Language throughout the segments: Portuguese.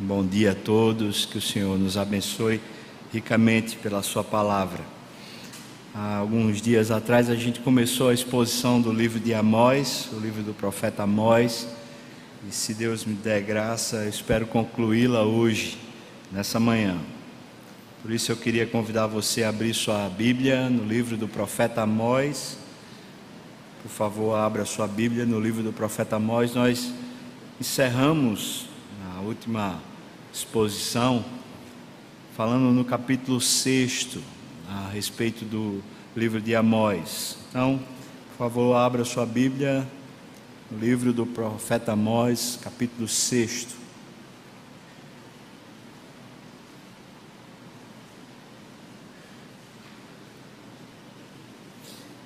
Bom dia a todos, que o Senhor nos abençoe ricamente pela sua palavra. Há alguns dias atrás a gente começou a exposição do livro de Amós, o livro do profeta Amós, e se Deus me der graça, eu espero concluí-la hoje, nessa manhã. Por isso eu queria convidar você a abrir sua Bíblia no livro do profeta Amós. Por favor, abra sua Bíblia no livro do profeta Amós. Nós encerramos a última exposição falando no capítulo 6 a respeito do livro de Amós. Então, por favor, abra sua Bíblia no livro do profeta Amós, capítulo 6.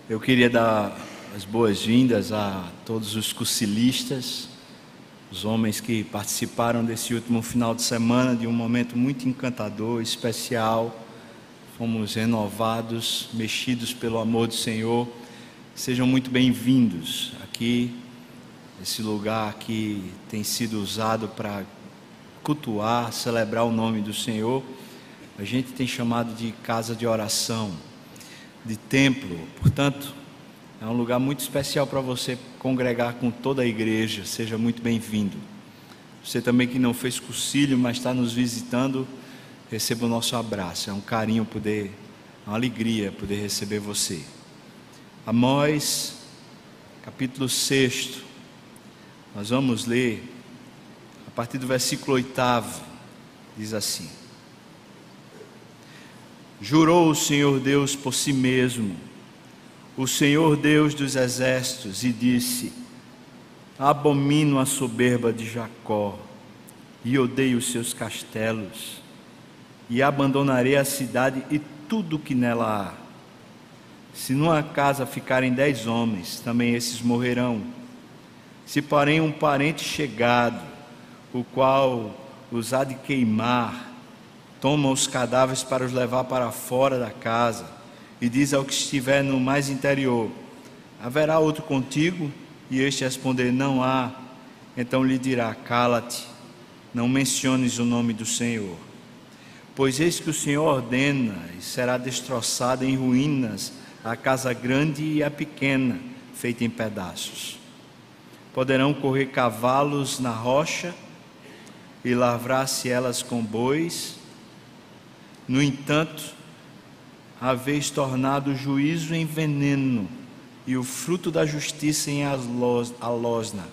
Eu queria dar as boas-vindas a todos os cursilistas, os homens que participaram desse último final de semana, de um momento muito encantador, especial. Fomos renovados, mexidos pelo amor do Senhor. Sejam muito bem-vindos aqui, esse lugar que tem sido usado para cultuar, celebrar o nome do Senhor. A gente tem chamado de casa de oração, de templo. Portanto, é um lugar muito especial para você congregar com toda a igreja. Seja muito bem-vindo. Você também que não fez cursilho, mas está nos visitando, receba o nosso abraço. É um carinho é uma alegria poder receber você. Amós, capítulo 6. Nós vamos ler a partir do versículo 8. Diz assim: Jurou o Senhor Deus por si mesmo, o Senhor Deus dos exércitos, e disse: abomino a soberba de Jacó e odeio os seus castelos, e abandonarei a cidade e tudo que nela há. Se numa casa ficarem 10 homens, também esses morrerão. Se porém um parente chegado, o qual os há de queimar, toma os cadáveres para os levar para fora da casa, e diz ao que estiver no mais interior: haverá outro contigo? E este responder: não há. Então lhe dirá: cala-te, não menciones o nome do Senhor. Pois eis que o Senhor ordena, e será destroçada em ruínas a casa grande e a pequena, feita em pedaços. Poderão correr cavalos na rocha, e lavrar-se elas com bois. No entanto, haveis tornado o juízo em veneno, e o fruto da justiça em alosna.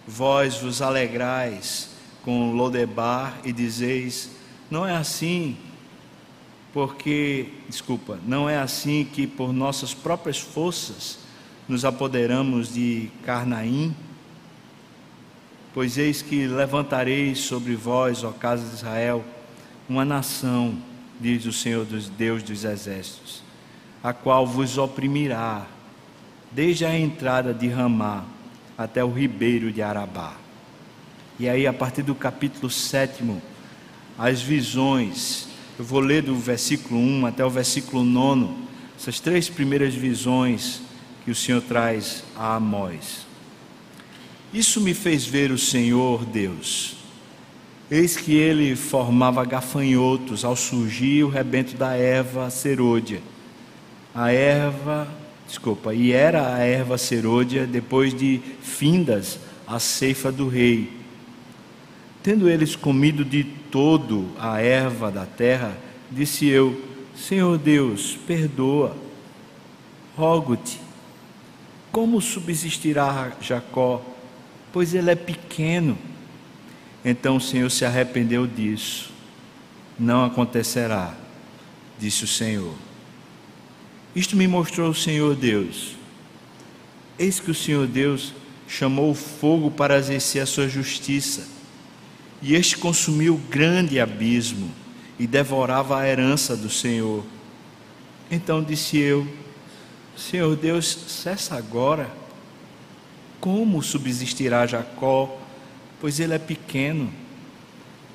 Vós vos alegrais com Lodebar e dizeis: não é assim que por nossas próprias forças nos apoderamos de Carnaim? Pois eis que levantarei sobre vós, ó casa de Israel, uma nação, diz o Senhor Deus dos exércitos, a qual vos oprimirá, desde a entrada de Ramá até o ribeiro de Arabá. E aí, a partir do capítulo 7, as visões, eu vou ler do versículo 1 até o versículo 9, essas 3 primeiras visões que o Senhor traz a Amós. Isso me fez ver o Senhor Deus. Eis que ele formava gafanhotos ao surgir o rebento da erva serôdia. E era a erva serôdia depois de findas a ceifa do rei. Tendo eles comido de todo a erva da terra, disse eu: Senhor Deus, perdoa, rogo-te, como subsistirá Jacó, pois ele é pequeno? Então o Senhor se arrependeu disso. Não acontecerá, disse o Senhor. Isto me mostrou o Senhor Deus. Eis que o Senhor Deus chamou o fogo para exercer a sua justiça, e este consumiu o grande abismo e devorava a herança do Senhor. Então disse eu: Senhor Deus, cessa agora. Como subsistirá Jacó, pois ele é pequeno?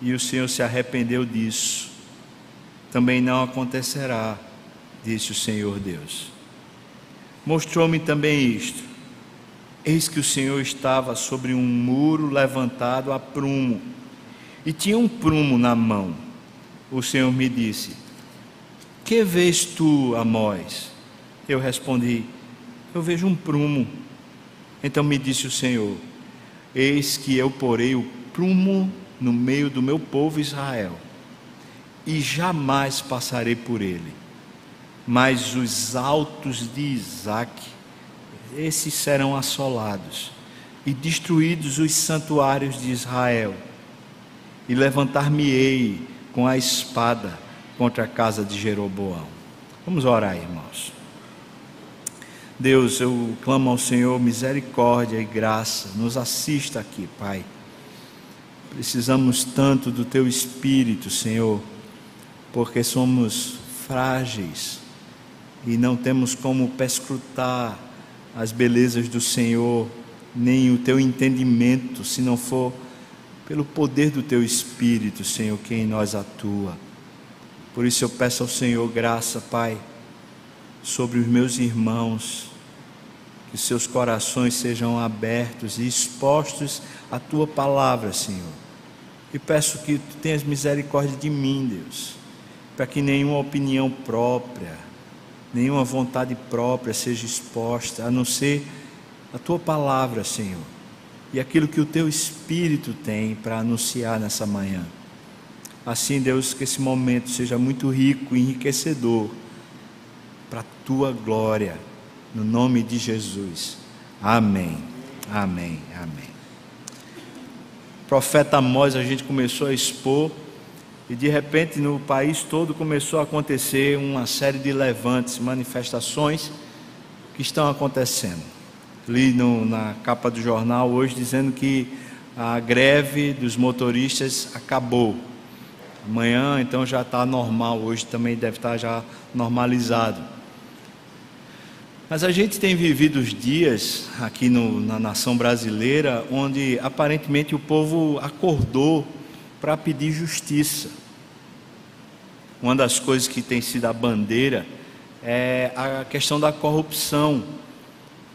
E o Senhor se arrependeu disso. Também não acontecerá, disse o Senhor Deus. Mostrou-me também isto: eis que o Senhor estava sobre um muro levantado a prumo, e tinha um prumo na mão. O Senhor me disse: que vês tu, Amós? Eu respondi: eu vejo um prumo. Então me disse o Senhor: eis que eu porei o prumo no meio do meu povo Israel, e jamais passarei por ele. Mas os altos de Isaque, esses serão assolados, e destruídos os santuários de Israel, e levantar-me-ei com a espada contra a casa de Jeroboão. Vamos orar, irmãos. Deus, eu clamo ao Senhor misericórdia e graça, nos assista aqui, Pai. Precisamos tanto do Teu Espírito, Senhor, porque somos frágeis e não temos como perscrutar as belezas do Senhor, nem o Teu entendimento, se não for pelo poder do Teu Espírito, Senhor, que em nós atua. Por isso eu peço ao Senhor graça, Pai, sobre os meus irmãos, que seus corações sejam abertos e expostos à Tua palavra, Senhor. E peço que Tu tenhas misericórdia de mim, Deus, para que nenhuma opinião própria, nenhuma vontade própria seja exposta, a não ser a Tua palavra, Senhor, e aquilo que o Teu Espírito tem para anunciar nessa manhã. Assim, Deus, que esse momento seja muito rico e enriquecedor para a Tua glória, no nome de Jesus. Amém, amém, amém. Profeta Amós, a gente começou a expor, e de repente no país todo começou a acontecer uma série de levantes, manifestações que estão acontecendo. Li na capa do jornal hoje dizendo que a greve dos motoristas acabou. Amanhã então já está normal, hoje também deve estar já normalizado. Mas a gente tem vivido os dias aqui na nação brasileira onde aparentemente o povo acordou para pedir justiça. Uma das coisas que tem sido a bandeira é a questão da corrupção.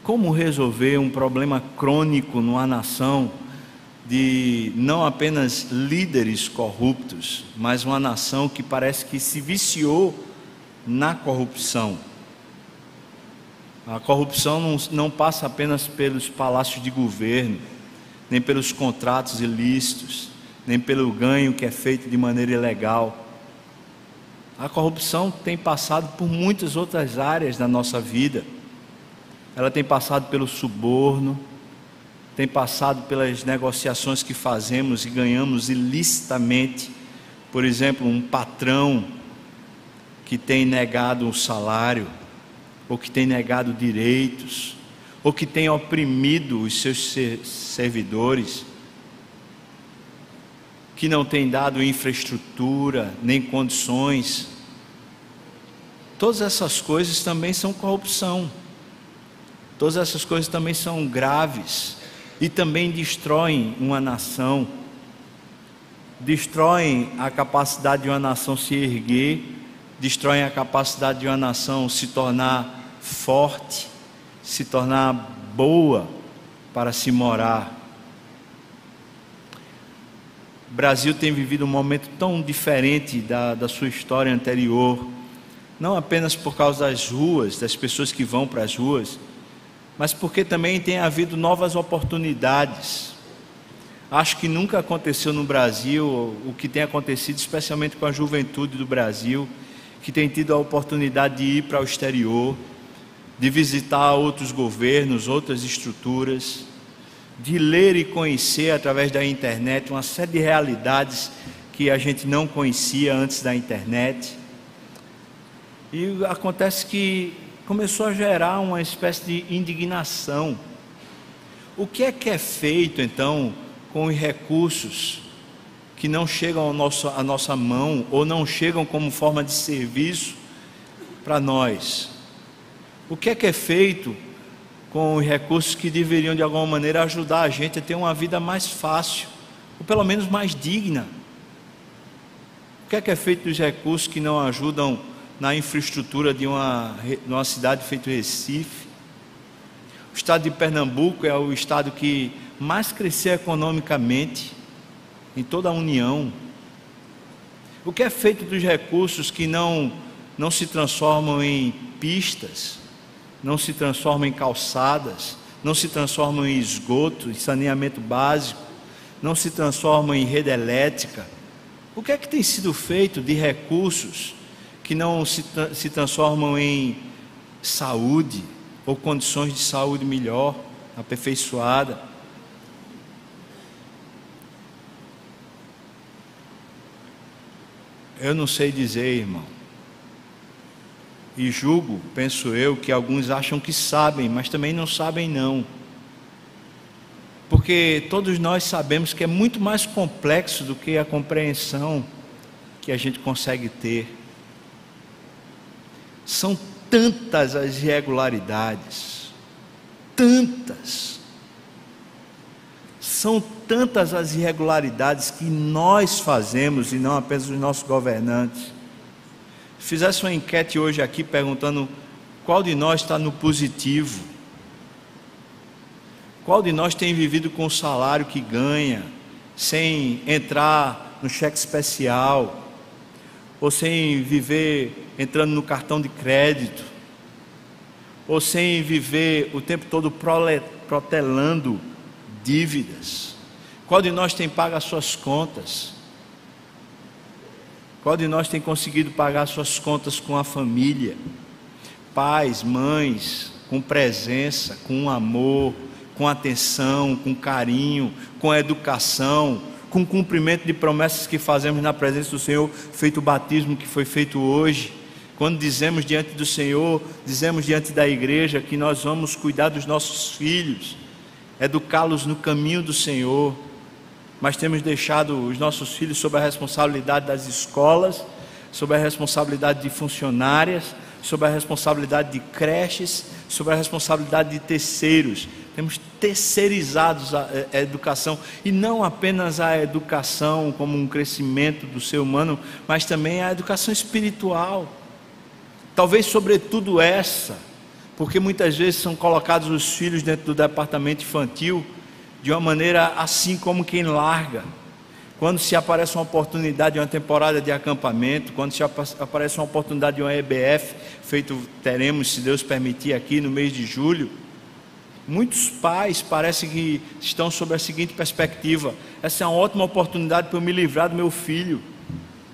Como resolver um problema crônico numa nação de não apenas líderes corruptos, mas uma nação que parece que se viciou na corrupção. A corrupção não passa apenas pelos palácios de governo, nem pelos contratos ilícitos, nem pelo ganho que é feito de maneira ilegal. A corrupção tem passado por muitas outras áreas da nossa vida. Ela tem passado pelo suborno, tem passado pelas negociações que fazemos e ganhamos ilicitamente. Por exemplo, um patrão que tem negado o salário, ou que tem negado direitos, ou que tem oprimido os seus servidores, que não tem dado infraestrutura, nem condições. Todas essas coisas também são corrupção. Todas essas coisas também são graves e também destroem uma nação, destroem a capacidade de uma nação se erguer, destroem a capacidade de uma nação se tornar forte, se tornar boa para se morar. O Brasil tem vivido um momento tão diferente da sua história anterior, não apenas por causa das ruas, das pessoas que vão para as ruas, mas porque também tem havido novas oportunidades. Acho que nunca aconteceu no Brasil o que tem acontecido, especialmente com a juventude do Brasil, que tem tido a oportunidade de ir para o exterior, de visitar outros governos, outras estruturas, de ler e conhecer através da internet uma série de realidades que a gente não conhecia antes da internet. E acontece que começou a gerar uma espécie de indignação. O que é feito então com os recursos que não chegam à nossa mão, ou não chegam como forma de serviço para nós? O que é feito com os recursos que deveriam de alguma maneira ajudar a gente a ter uma vida mais fácil, ou pelo menos mais digna? O que é feito dos recursos que não ajudam na infraestrutura de uma cidade feita Recife? O estado de Pernambuco é o estado que mais cresceu economicamente, em toda a União? O que é feito dos recursos que não se transformam em pistas, não se transformam em calçadas, não se transformam em esgoto, em saneamento básico, não se transformam em rede elétrica? O que é que tem sido feito de recursos que não se transformam em saúde, ou condições de saúde melhor, aperfeiçoada? Eu não sei dizer, irmão, e julgo, penso eu, que alguns acham que sabem, mas também não sabem não, porque todos nós sabemos que é muito mais complexo do que a compreensão que a gente consegue ter. São tantas as irregularidades, são tantas as irregularidades que nós fazemos, e não apenas os nossos governantes. Fizesse uma enquete hoje aqui perguntando qual de nós está no positivo, qual de nós tem vivido com o salário que ganha, sem entrar no cheque especial, ou sem viver entrando no cartão de crédito, ou sem viver o tempo todo protelando dívidas? Qual de nós tem pago as suas contas? Qual de nós tem conseguido pagar suas contas com a família? Pais, mães, com presença, com amor, com atenção, com carinho, com educação, com cumprimento de promessas que fazemos na presença do Senhor, feito o batismo que foi feito hoje. Quando dizemos diante do Senhor, dizemos diante da igreja que nós vamos cuidar dos nossos filhos, educá-los no caminho do Senhor, mas temos deixado os nossos filhos sob a responsabilidade das escolas, sob a responsabilidade de funcionárias, sob a responsabilidade de creches, sob a responsabilidade de terceiros. Temos terceirizado a educação, e não apenas a educação como um crescimento do ser humano, mas também a educação espiritual. Talvez sobretudo essa, porque muitas vezes são colocados os filhos dentro do departamento infantil de uma maneira assim como quem larga. Quando se aparece uma oportunidade de uma temporada de acampamento, quando se aparece uma oportunidade de uma EBF, teremos, se Deus permitir, aqui no mês de julho, muitos pais parecem que estão sob a seguinte perspectiva: essa é uma ótima oportunidade para eu me livrar do meu filho,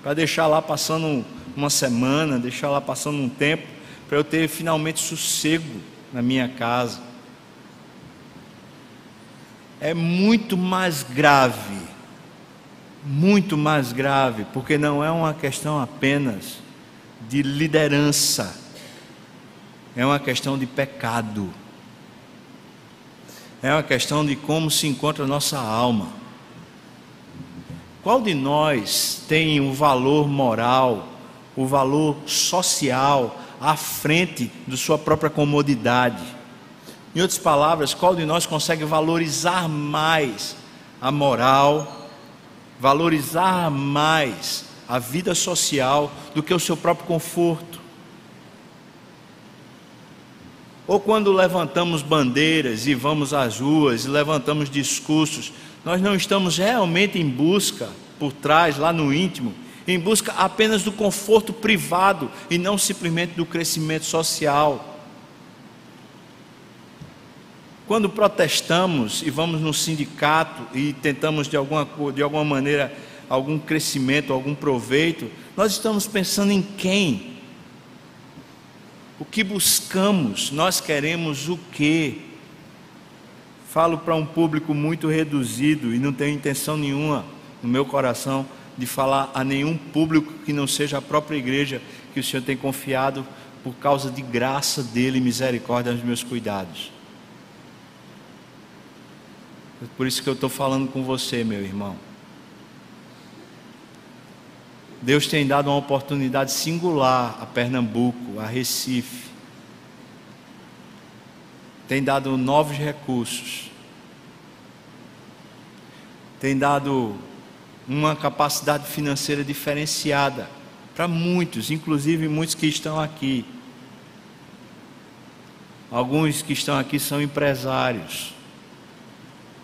para deixar lá passando uma semana, deixar lá passando um tempo, para eu ter finalmente sossego na minha casa. É muito mais grave, porque não é uma questão apenas de liderança, é uma questão de pecado, é uma questão de como se encontra a nossa alma. Qual de nós tem o valor moral, o valor social à frente de sua própria comodidade? Em outras palavras, qual de nós consegue valorizar mais a moral, valorizar mais a vida social do que o seu próprio conforto? Ou quando levantamos bandeiras e vamos às ruas e levantamos discursos, nós não estamos realmente em busca, por trás, lá no íntimo, em busca apenas do conforto privado e não simplesmente do crescimento social. Quando protestamos e vamos no sindicato e tentamos de alguma maneira algum crescimento, algum proveito, nós estamos pensando em quem? O que buscamos? Nós queremos o quê? Falo para um público muito reduzido e não tenho intenção nenhuma no meu coração de falar a nenhum público que não seja a própria igreja que o Senhor tem confiado por causa de graça dele e misericórdia aos meus cuidados. É por isso que eu estou falando com você, meu irmão. Deus tem dado uma oportunidade singular a Pernambuco, a Recife. Tem dado novos recursos. Tem dado uma capacidade financeira diferenciada para muitos, inclusive muitos que estão aqui. Alguns que estão aqui são empresários.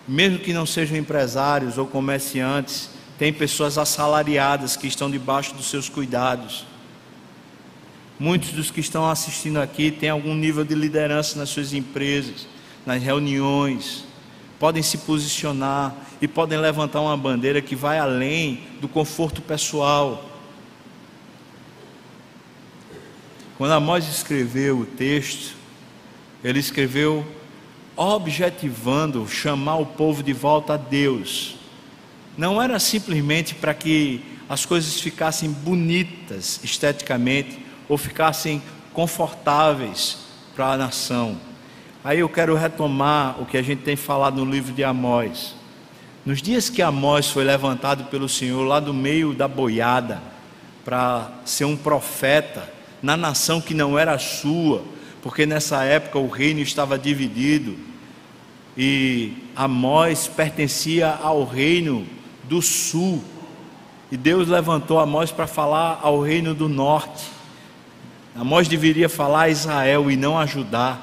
Mesmo que não sejam empresários ou comerciantes, tem pessoas assalariadas que estão debaixo dos seus cuidados. Muitos dos que estão assistindo aqui têm algum nível de liderança nas suas empresas, nas reuniões, podem se posicionar e podem levantar uma bandeira que vai além do conforto pessoal. Quando Amós escreveu o texto, ele escreveu objetivando chamar o povo de volta a Deus. Não era simplesmente para que as coisas ficassem bonitas esteticamente ou ficassem confortáveis para a nação. Aí eu quero retomar o que a gente tem falado no livro de Amós. Nos dias que Amós foi levantado pelo Senhor lá do meio da boiada para ser um profeta na nação que não era sua, porque nessa época o reino estava dividido e Amós pertencia ao reino do sul, e Deus levantou Amós para falar ao reino do norte. Amós deveria falar a Israel e não a Judá.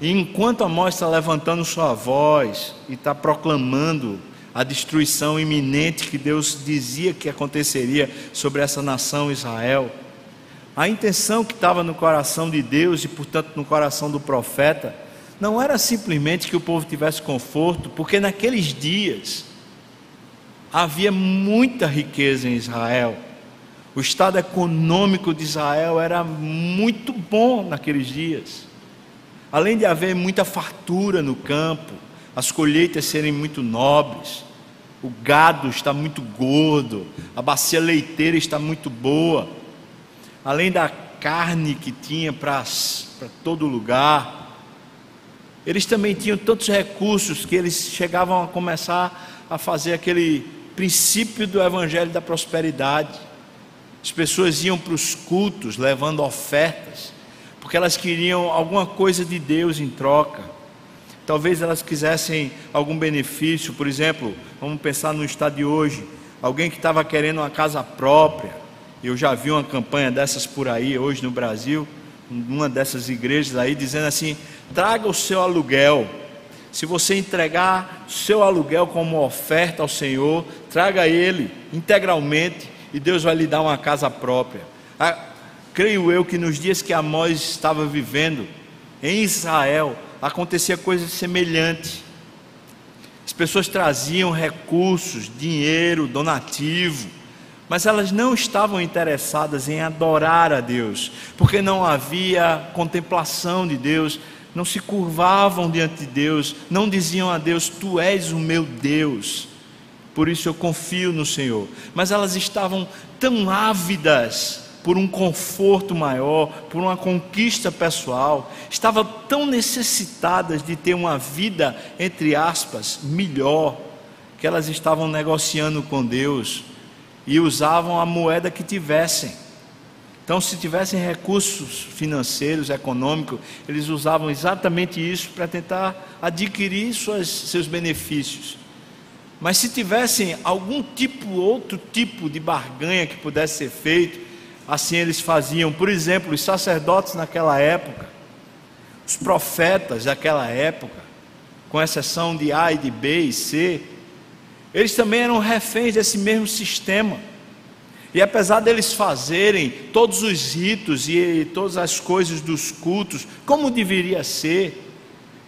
E enquanto Amós está levantando sua voz e está proclamando a destruição iminente que Deus dizia que aconteceria sobre essa nação Israel, a intenção que estava no coração de Deus e portanto no coração do profeta não era simplesmente que o povo tivesse conforto, porque naqueles dias havia muita riqueza em Israel. O estado econômico de Israel era muito bom naqueles dias. Além de haver muita fartura no campo, as colheitas serem muito nobres, o gado está muito gordo, a bacia leiteira está muito boa, além da carne que tinha para todo lugar, eles também tinham tantos recursos que eles chegavam a começar a fazer aquele princípio do evangelho da prosperidade. As pessoas iam para os cultos levando ofertas, porque elas queriam alguma coisa de Deus em troca. Talvez elas quisessem algum benefício. Por exemplo, vamos pensar no estado de hoje, alguém que estava querendo uma casa própria. Eu já vi uma campanha dessas por aí hoje no Brasil, numa dessas igrejas aí, dizendo assim: traga o seu aluguel. Se você entregar o seu aluguel como oferta ao Senhor, traga ele integralmente e Deus vai lhe dar uma casa própria. Creio eu que nos dias que Amós estava vivendo em Israel, acontecia coisa semelhante. As pessoas traziam recursos, dinheiro, donativo, mas elas não estavam interessadas em adorar a Deus, porque não havia contemplação de Deus, não se curvavam diante de Deus, não diziam a Deus: Tu és o meu Deus, por isso eu confio no Senhor. Mas elas estavam tão ávidas por um conforto maior, por uma conquista pessoal, estavam tão necessitadas de ter uma vida, entre aspas, melhor, que elas estavam negociando com Deus e usavam a moeda que tivessem. Então, se tivessem recursos financeiros, econômicos, eles usavam exatamente isso para tentar adquirir seus benefícios. Mas se tivessem algum outro tipo de barganha que pudesse ser feito, assim eles faziam. Por exemplo, os sacerdotes naquela época, os profetas daquela época, com exceção de A e de B e C, eles também eram reféns desse mesmo sistema. E apesar deles fazerem todos os ritos e todas as coisas dos cultos como deveria ser,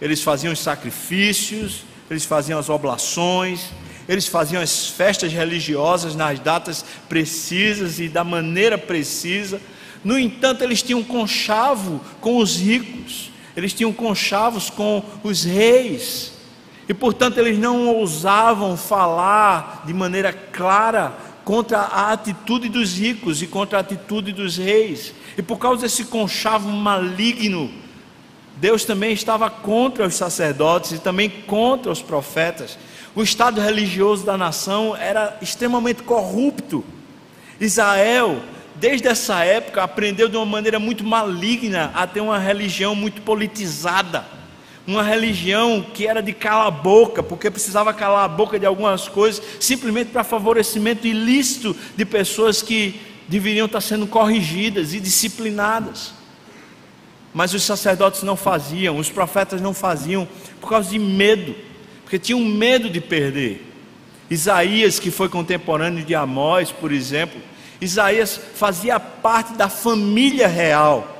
eles faziam os sacrifícios, eles faziam as oblações, eles faziam as festas religiosas nas datas precisas e da maneira precisa. No entanto, eles tinham conchavo com os ricos, eles tinham conchavos com os reis, e portanto eles não ousavam falar de maneira clara contra a atitude dos ricos e contra a atitude dos reis. E por causa desse conchavo maligno, Deus também estava contra os sacerdotes e também contra os profetas. O estado religioso da nação era extremamente corrupto. Israel, desde essa época, aprendeu de uma maneira muito maligna a ter uma religião muito politizada, uma religião que era de calar a boca, porque precisava calar a boca de algumas coisas, simplesmente para favorecimento ilícito de pessoas que deveriam estar sendo corrigidas e disciplinadas. Mas os sacerdotes não faziam, os profetas não faziam, por causa de medo, porque tinham medo de perder. Isaías, que foi contemporâneo de Amós, por exemplo, Isaías fazia parte da família real.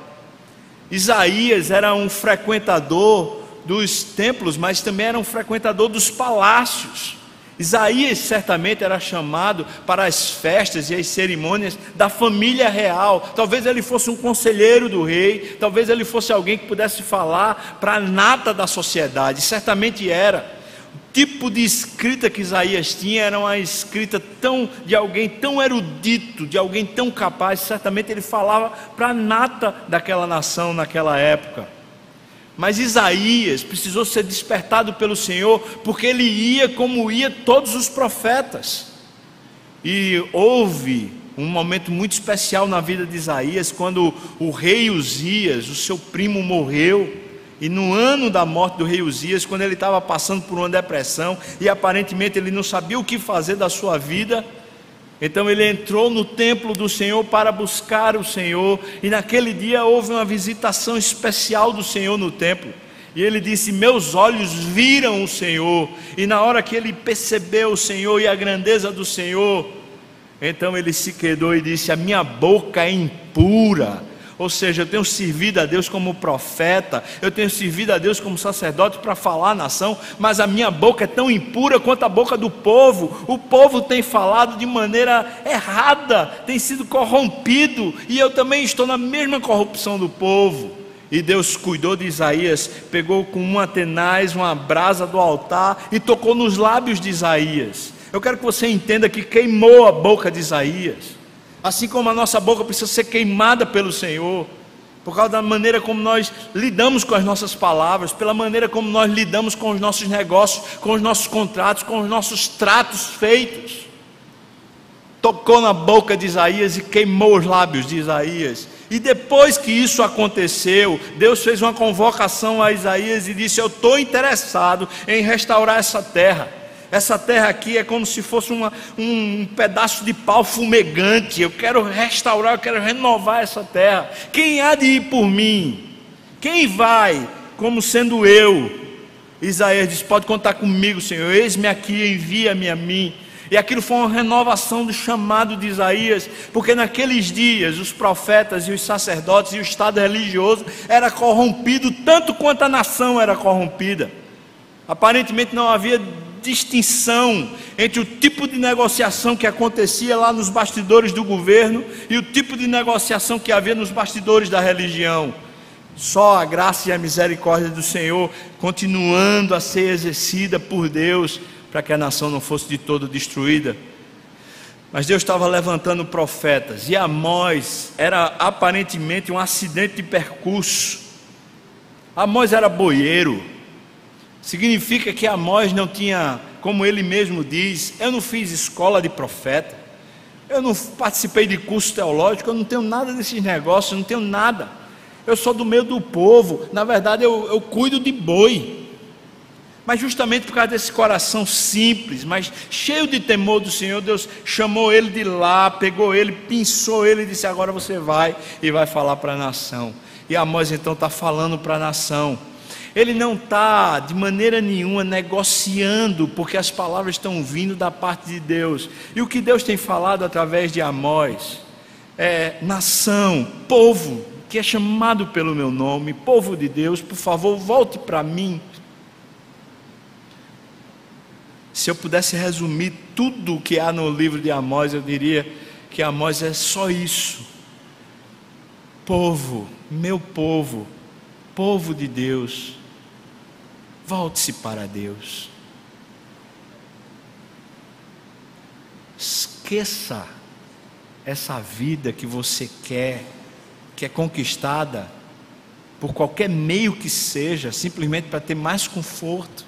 Isaías era um frequentador dos templos, mas também era um frequentador dos palácios. Isaías certamente era chamado para as festas e as cerimônias da família real. Talvez ele fosse um conselheiro do rei, talvez ele fosse alguém que pudesse falar para a nata da sociedade. Certamente era. O tipo de escrita que Isaías tinha era uma escrita de alguém tão erudito, de alguém tão capaz. Certamente ele falava para a nata daquela nação naquela época. Mas Isaías precisou ser despertado pelo Senhor, porque ele ia como ia todos os profetas. E houve um momento muito especial na vida de Isaías, quando o rei Uzias, o seu primo, morreu. E no ano da morte do rei Uzias, quando ele estava passando por uma depressão, e aparentemente ele não sabia o que fazer da sua vida, então ele entrou no templo do Senhor para buscar o Senhor, e naquele dia houve uma visitação especial do Senhor no templo, e ele disse: meus olhos viram o Senhor. E na hora que ele percebeu o Senhor e a grandeza do Senhor, então ele se quedou e disse: a minha boca é impura. Ou seja, eu tenho servido a Deus como profeta, eu tenho servido a Deus como sacerdote para falar à nação, mas a minha boca é tão impura quanto a boca do povo. O povo tem falado de maneira errada, tem sido corrompido, e eu também estou na mesma corrupção do povo. E Deus cuidou de Isaías, pegou com uma tenaz, uma brasa do altar e tocou nos lábios de Isaías. Eu quero que você entenda que queimou a boca de Isaías. Assim como a nossa boca precisa ser queimada pelo Senhor, por causa da maneira como nós lidamos com as nossas palavras, pela maneira como nós lidamos com os nossos negócios, com os nossos contratos, com os nossos tratos feitos. Tocou na boca de Isaías e queimou os lábios de Isaías. E depois que isso aconteceu, Deus fez uma convocação a Isaías e disse: eu estou interessado em restaurar essa terra. Essa terra aqui é como se fosse um pedaço de pau fumegante. Eu quero restaurar, eu quero renovar essa terra. Quem há de ir por mim? Quem vai como sendo eu? Isaías diz: pode contar comigo, Senhor, eis-me aqui, envia-me a mim. E aquilo foi uma renovação do chamado de Isaías, porque naqueles dias os profetas e os sacerdotes e o estado religioso era corrompido tanto quanto a nação era corrompida. Aparentemente não havia distinção entre o tipo de negociação que acontecia lá nos bastidores do governo e o tipo de negociação que havia nos bastidores da religião. Só a graça e a misericórdia do Senhor continuando a ser exercida por Deus, para que a nação não fosse de todo destruída. Mas Deus estava levantando profetas, e Amós era aparentemente um acidente de percurso. Amós era boieiro. Significa que Amós não tinha, como ele mesmo diz: eu não fiz escola de profeta, eu não participei de curso teológico, eu não tenho nada desses negócios, eu não tenho nada, eu sou do meio do povo, na verdade eu cuido de boi. Mas justamente por causa desse coração simples, mas cheio de temor do Senhor, Deus chamou ele de lá, pegou ele, pinçou ele e disse: agora você vai e vai falar para a nação. E Amós então está falando para a nação. Ele não está de maneira nenhuma negociando, porque as palavras estão vindo da parte de Deus. E o que Deus tem falado através de Amós é: nação, povo que é chamado pelo meu nome, povo de Deus, por favor, volte para mim. Se eu pudesse resumir tudo o que há no livro de Amós, eu diria que Amós é só isso. Povo, meu povo, povo de Deus, volte-se para Deus. Esqueça essa vida que você quer, que é conquistada por qualquer meio que seja, simplesmente para ter mais conforto,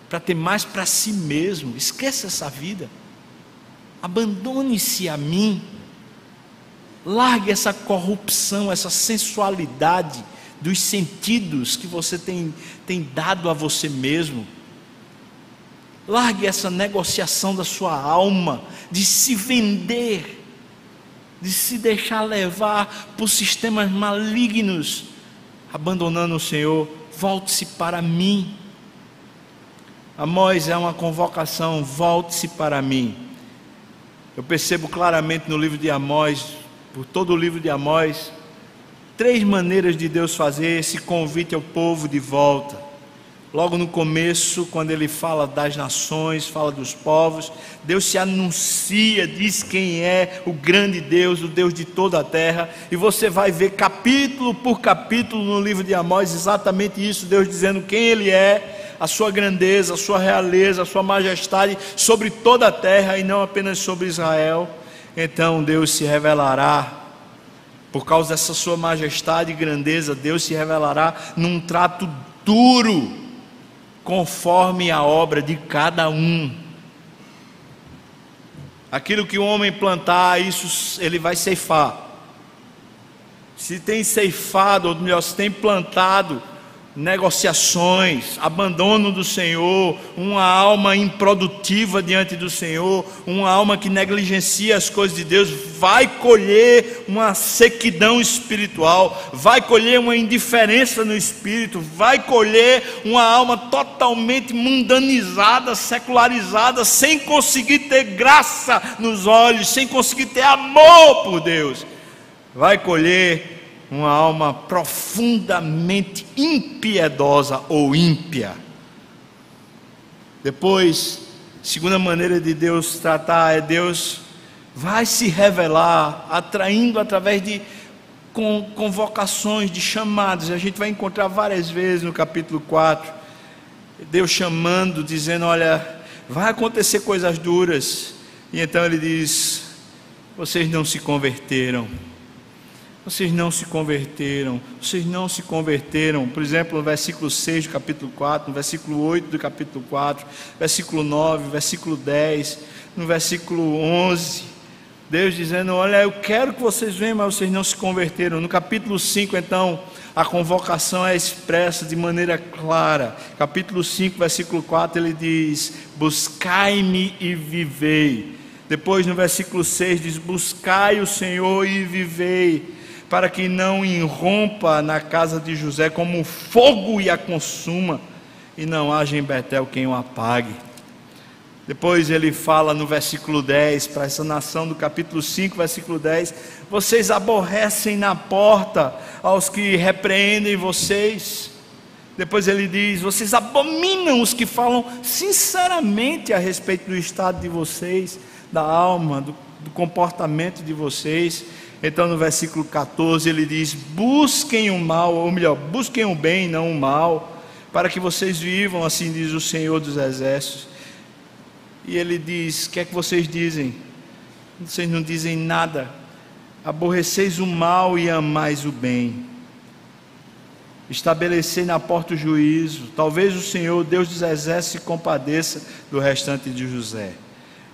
para ter mais para si mesmo. Esqueça essa vida, abandone-se a mim, largue essa corrupção, essa sensualidade dos sentidos que você tem dado a você mesmo. Largue essa negociação da sua alma, de se vender, de se deixar levar por sistemas malignos, abandonando o Senhor. Volte-se para mim. Amós é uma convocação, volte-se para mim. Eu percebo claramente no livro de Amós, por todo o livro de Amós, 3 maneiras de Deus fazer esse convite ao povo de volta. Logo no começo, quando ele fala das nações, fala dos povos, Deus se anuncia, diz quem é o grande Deus, o Deus de toda a terra, e você vai ver capítulo por capítulo no livro de Amós exatamente isso, Deus dizendo quem Ele é, a sua grandeza, a sua realeza, a sua majestade sobre toda a terra e não apenas sobre Israel. Então Deus se revelará, por causa dessa sua majestade e grandeza, Deus se revelará num trato duro, conforme a obra de cada um. Aquilo que o homem plantar, isso ele vai ceifar. Se tem ceifado, ou melhor, se tem plantado negociações, abandono do Senhor, uma alma improdutiva diante do Senhor, uma alma que negligencia as coisas de Deus, vai colher uma sequidão espiritual, vai colher uma indiferença no espírito, vai colher uma alma totalmente mundanizada, secularizada, sem conseguir ter graça nos olhos, sem conseguir ter amor por Deus, vai colher uma alma profundamente impiedosa ou ímpia. Depois, segunda maneira de Deus tratar é Deus vai se revelar, atraindo através de convocações, de chamados. A gente vai encontrar várias vezes no capítulo 4, Deus chamando, dizendo, olha, vai acontecer coisas duras. E então ele diz, vocês não se converteram. Vocês não se converteram, vocês não se converteram. Por exemplo, no versículo 6 do capítulo 4, no versículo 8 do capítulo 4, versículo 9, versículo 10, no versículo 11, Deus dizendo, olha, eu quero que vocês venham, mas vocês não se converteram. No capítulo 5, então, a convocação é expressa de maneira clara. Capítulo 5, versículo 4, ele diz, buscai-me e vivei. Depois no versículo 6 diz, buscai o Senhor e vivei, para que não irrompa na casa de José como um fogo e a consuma, e não haja em Betel quem o apague. Depois ele fala no versículo 10, para essa nação do capítulo 5, versículo 10, vocês aborrecem na porta aos que repreendem vocês. Depois ele diz, vocês abominam os que falam sinceramente a respeito do estado de vocês, da alma, do comportamento de vocês. Então no versículo 14 ele diz, busquem o mal, ou melhor, busquem o bem, não o mal, para que vocês vivam, assim diz o Senhor dos Exércitos. E ele diz, o que é que vocês dizem? Vocês não dizem nada. Aborreceis o mal e amais o bem. Estabelecei na porta o juízo. Talvez o Senhor, Deus dos Exércitos, se compadeça do restante de José.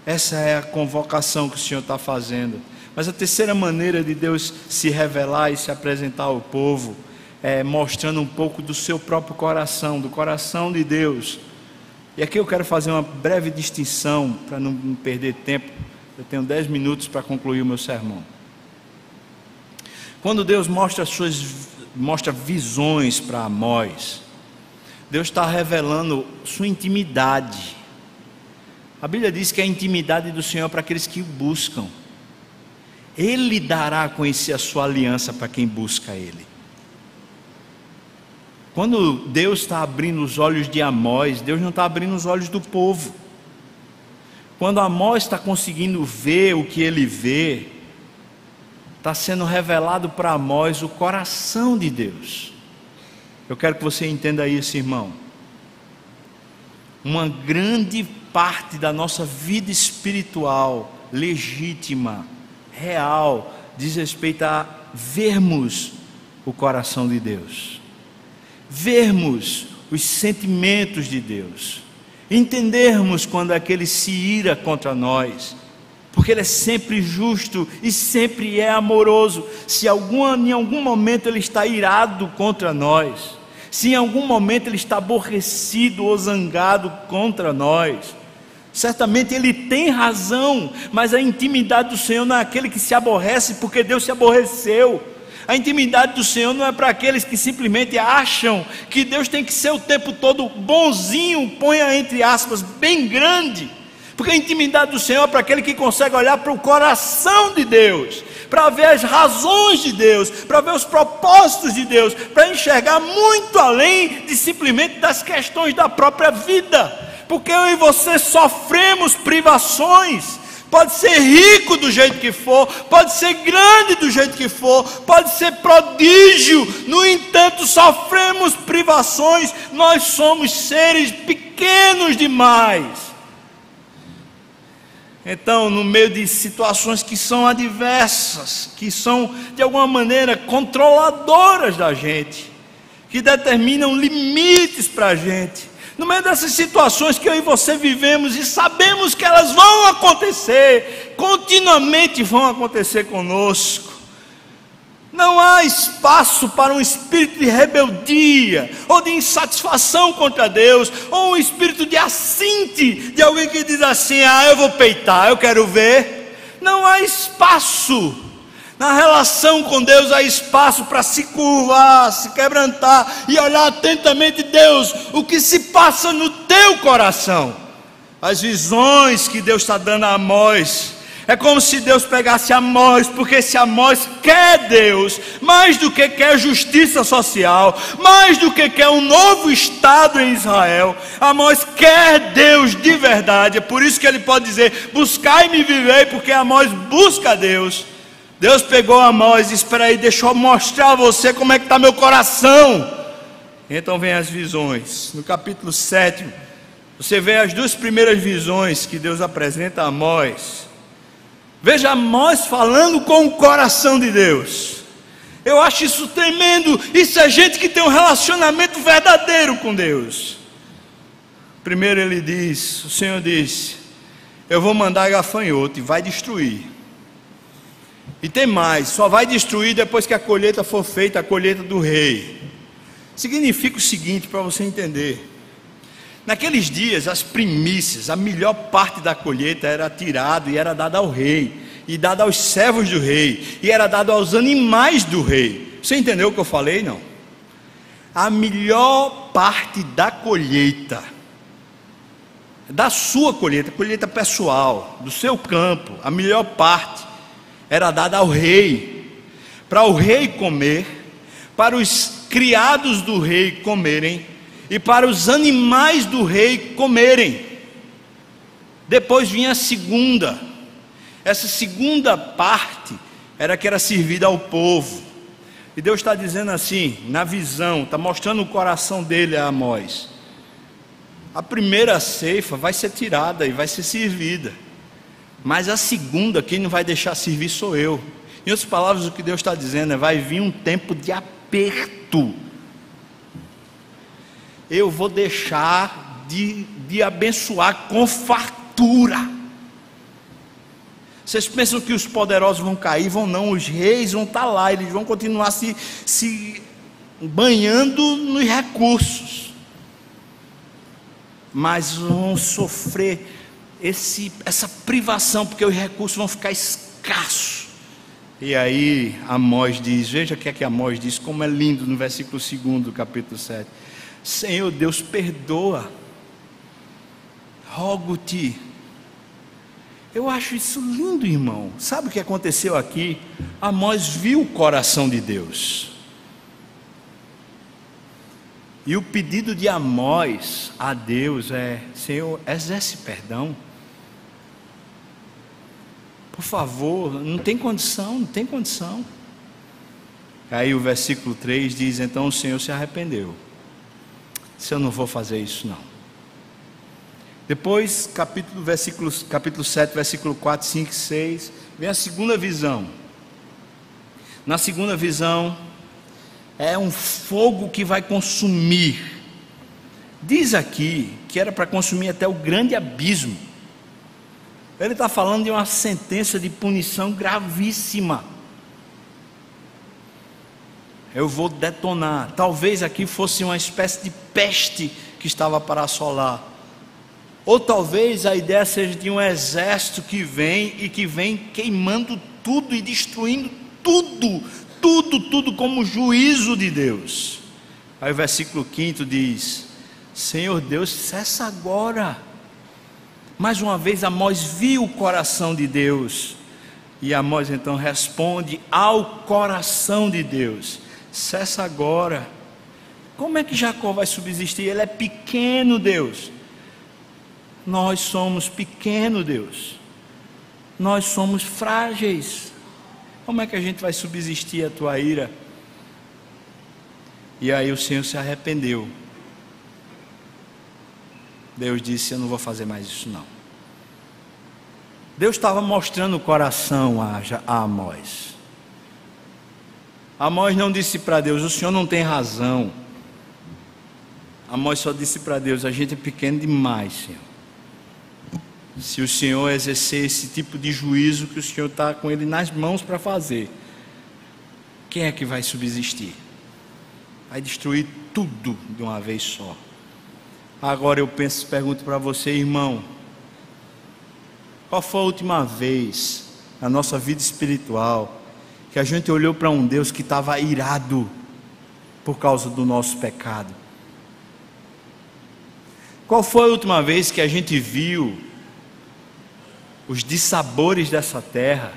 Essa é a convocação que o Senhor está fazendo. Mas a terceira maneira de Deus se revelar e se apresentar ao povo é mostrando um pouco do seu próprio coração, do coração de Deus. E aqui eu quero fazer uma breve distinção para não perder tempo. Eu tenho 10 minutos para concluir o meu sermão. Quando Deus mostra visões para Amós, Deus está revelando sua intimidade. A Bíblia diz que é a intimidade do Senhor para aqueles que o buscam. Ele dará a conhecer a sua aliança para quem busca Ele. Quando Deus está abrindo os olhos de Amós, Deus não está abrindo os olhos do povo. Quando Amós está conseguindo ver o que ele vê, está sendo revelado para Amós o coração de Deus. Eu quero que você entenda isso, irmão. Uma grande parte da nossa vida espiritual, legítima, real, diz respeito a vermos o coração de Deus, vermos os sentimentos de Deus, entendermos quando aquele se ira contra nós, porque Ele é sempre justo e sempre é amoroso. Se em algum momento Ele está irado contra nós, se em algum momento Ele está aborrecido ou zangado contra nós, certamente Ele tem razão, mas a intimidade do Senhor não é aquele que se aborrece porque Deus se aborreceu. A intimidade do Senhor não é para aqueles que simplesmente acham que Deus tem que ser o tempo todo bonzinho, ponha entre aspas, bem grande. Porque a intimidade do Senhor é para aquele que consegue olhar para o coração de Deus, para ver as razões de Deus, para ver os propósitos de Deus, para enxergar muito além de simplesmente das questões da própria vida. Porque eu e você sofremos privações. Pode ser rico do jeito que for, pode ser grande do jeito que for, pode ser prodígio, no entanto sofremos privações. Nós somos seres pequenos demais. Então, no meio de situações que são adversas, que são de alguma maneira controladoras da gente, que determinam limites para a gente, no meio dessas situações que eu e você vivemos e sabemos que elas vão acontecer, continuamente vão acontecer conosco, não há espaço para um espírito de rebeldia, ou de insatisfação contra Deus, ou um espírito de assinte, de alguém que diz assim: eu vou peitar, eu quero ver. Não há espaço. Na relação com Deus há espaço para se curvar, se quebrantar e olhar atentamente: Deus, o que se passa no teu coração? As visões que Deus está dando a Amós, é como se Deus pegasse Amós, porque se Amós quer Deus, mais do que quer justiça social, mais do que quer um novo Estado em Israel, Amós quer Deus de verdade. É por isso que ele pode dizer: buscai-me e vivei, porque Amós busca Deus. Deus pegou Amós e disse: espera aí, deixa eu mostrar a você como é que está meu coração. Então vem as visões. No capítulo 7, você vê as duas primeiras visões que Deus apresenta a Amós. Veja Amós falando com o coração de Deus. Eu acho isso tremendo. Isso é gente que tem um relacionamento verdadeiro com Deus. Primeiro ele diz, o Senhor disse: eu vou mandar gafanhoto e vai destruir. E tem mais, só vai destruir depois que a colheita for feita, a colheita do rei. Significa o seguinte, para você entender: naqueles dias, as primícias, a melhor parte da colheita era tirada e era dada ao rei, e dada aos servos do rei, e era dado aos animais do rei. Você entendeu o que eu falei? Não. A melhor parte da colheita, da sua colheita, colheita pessoal, do seu campo, a melhor parte era dada ao rei, para o rei comer, para os criados do rei comerem, e para os animais do rei comerem. Depois vinha a segunda. Essa segunda parte era que era servida ao povo. E Deus está dizendo assim, na visão, está mostrando o coração dele a Amós: a primeira ceifa vai ser tirada e vai ser servida, mas a segunda, quem não vai deixar servir sou eu. Em outras palavras, o que Deus está dizendo é: vai vir um tempo de aperto. Eu vou deixar de abençoar com fartura. Vocês pensam que os poderosos vão cair? Vão não, os reis vão estar lá, eles vão continuar se banhando nos recursos, mas vão sofrer essa privação, porque os recursos vão ficar escassos. E aí Amós diz, veja o que é que Amós diz, como é lindo no versículo 2 do capítulo 7: Senhor Deus, perdoa, rogo-te. Eu acho isso lindo, irmão. Sabe o que aconteceu aqui? Amós viu o coração de Deus, e o pedido de Amós a Deus é: Senhor, exerce perdão, por favor. Não tem condição, não tem condição. Aí o versículo 3 diz: então o Senhor se arrependeu. Se eu não vou fazer isso não. Depois, capítulo 7, versículo 4, 5 e 6, vem a segunda visão. Na segunda visão, é um fogo que vai consumir. Diz aqui que era para consumir até o grande abismo. Ele está falando de uma sentença de punição gravíssima. Eu vou detonar. Talvez aqui fosse uma espécie de peste que estava para assolar. Ou talvez a ideia seja de um exército que vem e que vem queimando tudo e destruindo tudo, tudo como juízo de Deus. Aí o versículo 5 diz: Senhor Deus, cessa agora. Mais uma vez Amós viu o coração de Deus, e Amós então responde ao coração de Deus: cessa agora. Como é que Jacó vai subsistir? Ele é pequeno, Deus. Nós somos pequenos, Deus. Nós somos frágeis. Como é que a gente vai subsistir a tua ira? E aí o Senhor se arrependeu. Deus disse: eu não vou fazer mais isso não. Deus estava mostrando o coração a Amós. Amós não disse para Deus: o Senhor não tem razão. Amós só disse para Deus: a gente é pequeno demais, Senhor. Se o Senhor exercer esse tipo de juízo que o Senhor está com ele nas mãos para fazer, quem é que vai subsistir? Vai destruir tudo de uma vez só. Agora eu pergunto para você, irmão: qual foi a última vez na nossa vida espiritual que a gente olhou para um Deus que estava irado por causa do nosso pecado? Qual foi a última vez que a gente viu os dissabores dessa terra,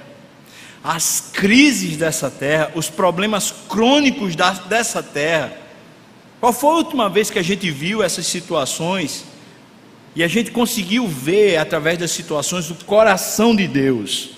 as crises dessa terra, os problemas crônicos dessa terra? Qual foi a última vez que a gente viu essas situações e a gente conseguiu ver através das situações o coração de Deus?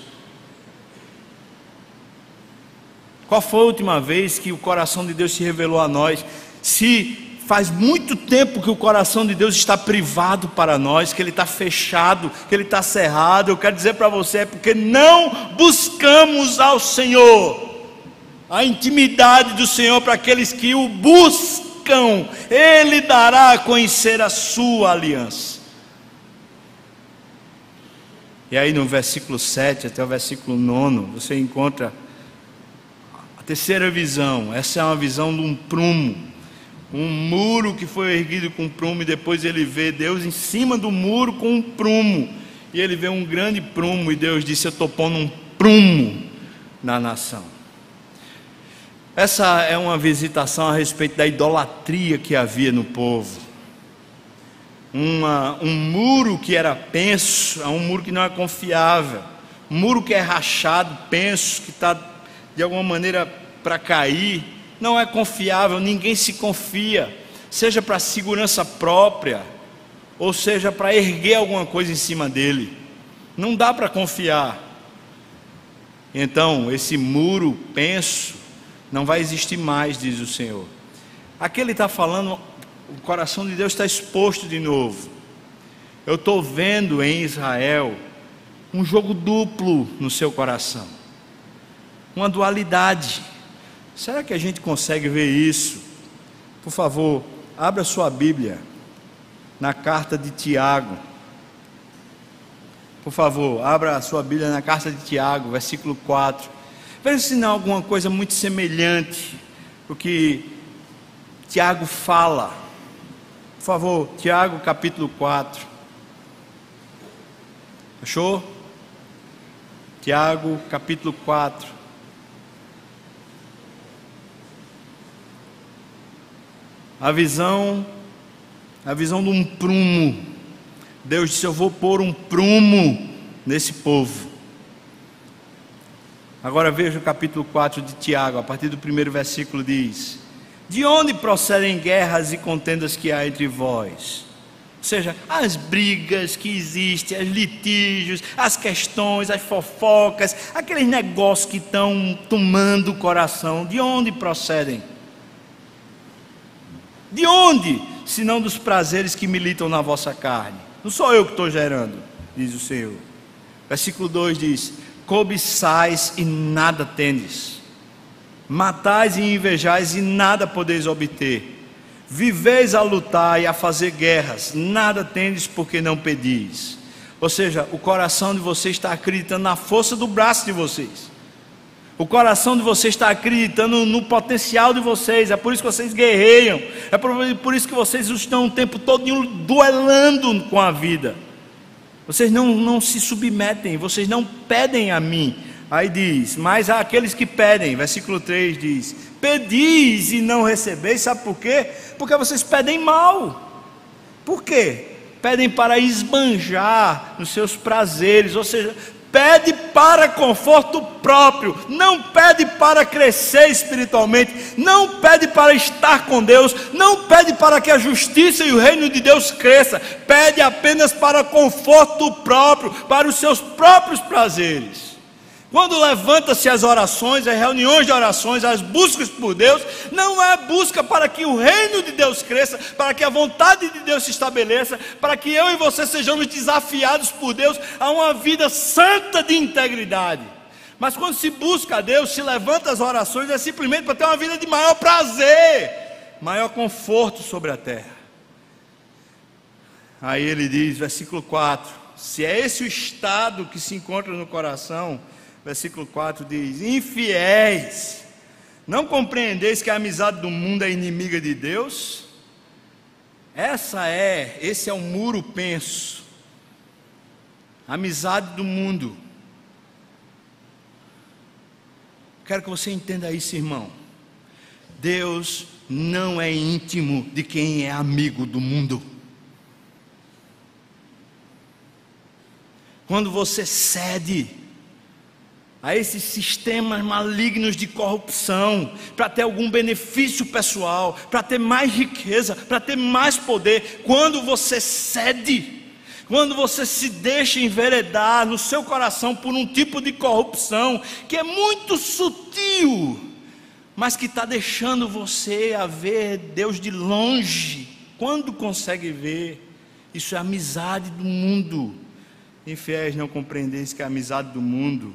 Qual foi a última vez que o coração de Deus se revelou a nós? Se faz muito tempo que o coração de Deus está privado para nós, que ele está fechado, que ele está cerrado, eu quero dizer para você: é porque não buscamos ao Senhor, a intimidade do Senhor. Para aqueles que o buscam, Ele dará a conhecer a sua aliança. E aí no versículo 7 até o versículo 9, você encontra a terceira visão. Essa é uma visão de um prumo, um muro que foi erguido com prumo, e depois ele vê Deus em cima do muro com um prumo, e ele vê um grande prumo, e Deus disse: eu estou pondo um prumo na nação. Essa é uma visitação a respeito da idolatria que havia no povo. Um muro que era penso, um muro que não é confiável, um muro que é rachado, penso, que está de alguma maneira para cair. Não é confiável, ninguém se confia, seja para segurança própria, ou seja para erguer alguma coisa em cima dele. Não dá para confiar. Então esse muro, penso, não vai existir mais, diz o Senhor. Aqui ele está falando, o coração de Deus está exposto de novo. Eu estou vendo em Israel um jogo duplo no seu coração, uma dualidade. Será que a gente consegue ver isso? Por favor, abra sua Bíblia na carta de Tiago. Por favor, abra a sua Bíblia na carta de Tiago, versículo 4. Veja se não há alguma coisa muito semelhante o que Tiago fala. Por favor, Tiago capítulo 4. Achou? Tiago capítulo 4. A visão de um prumo. Deus disse: eu vou pôr um prumo nesse povo. Agora veja o capítulo 4 de Tiago, a partir do primeiro versículo diz: de onde procedem guerras e contendas que há entre vós? Ou seja, as brigas que existem, os litígios, as questões, as fofocas, aqueles negócios que estão tomando o coração, de onde procedem? De onde, senão dos prazeres que militam na vossa carne? Não sou eu que estou gerando, diz o Senhor. Versículo 2 diz: cobiçais e nada tendes, matais e invejais e nada podeis obter, viveis a lutar e a fazer guerras, nada tendes porque não pedis. Ou seja, o coração de vocês está acreditando na força do braço de vocês. O coração de vocês está acreditando no potencial de vocês. É por isso que vocês guerreiam. É por isso que vocês estão o tempo todo duelando com a vida. Vocês não se submetem. Vocês não pedem a mim. Aí diz: mas há aqueles que pedem, versículo 3 diz: pedis e não recebeis, sabe por quê? Porque vocês pedem mal. Por quê? Pedem para esbanjar nos seus prazeres, ou seja, pede para conforto próprio, não pede para crescer espiritualmente, não pede para estar com Deus, não pede para que a justiça e o reino de Deus cresça, pede apenas para conforto próprio, para os seus próprios prazeres. Quando levanta-se as orações, as reuniões de orações, as buscas por Deus, não é busca para que o reino de Deus cresça, para que a vontade de Deus se estabeleça, para que eu e você sejamos desafiados por Deus a uma vida santa de integridade. Mas quando se busca a Deus, se levanta as orações, é simplesmente para ter uma vida de maior prazer, maior conforto sobre a terra. Aí ele diz, versículo 4, se é esse o estado que se encontra no coração, versículo 4 diz: infiéis, não compreendeis que a amizade do mundo é inimiga de Deus? Esse é o muro penso, amizade do mundo. Quero que você entenda isso, irmão. Deus não é íntimo de quem é amigo do mundo. Quando você cede a esses sistemas malignos de corrupção, para ter algum benefício pessoal, para ter mais riqueza, para ter mais poder, quando você cede, quando você se deixa enveredar no seu coração por um tipo de corrupção, que é muito sutil, mas que está deixando você a ver Deus de longe, quando consegue ver, isso é amizade do mundo. Infiéis, não compreendeis que a amizade do mundo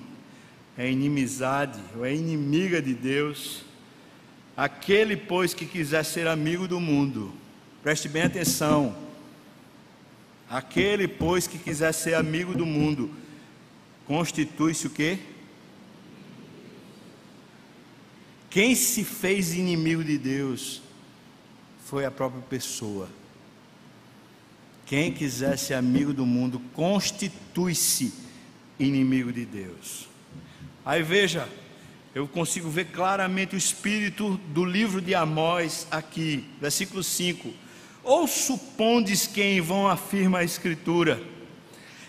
é inimizade, ou é inimiga de Deus. Aquele, pois, que quiser ser amigo do mundo, preste bem atenção, aquele, pois, que quiser ser amigo do mundo, constitui-se o quê? Quem se fez inimigo de Deus foi a própria pessoa. Quem quiser ser amigo do mundo, constitui-se inimigo de Deus. Aí veja, eu consigo ver claramente o espírito do livro de Amós aqui, versículo 5. Ou supondes que em vão afirma a Escritura,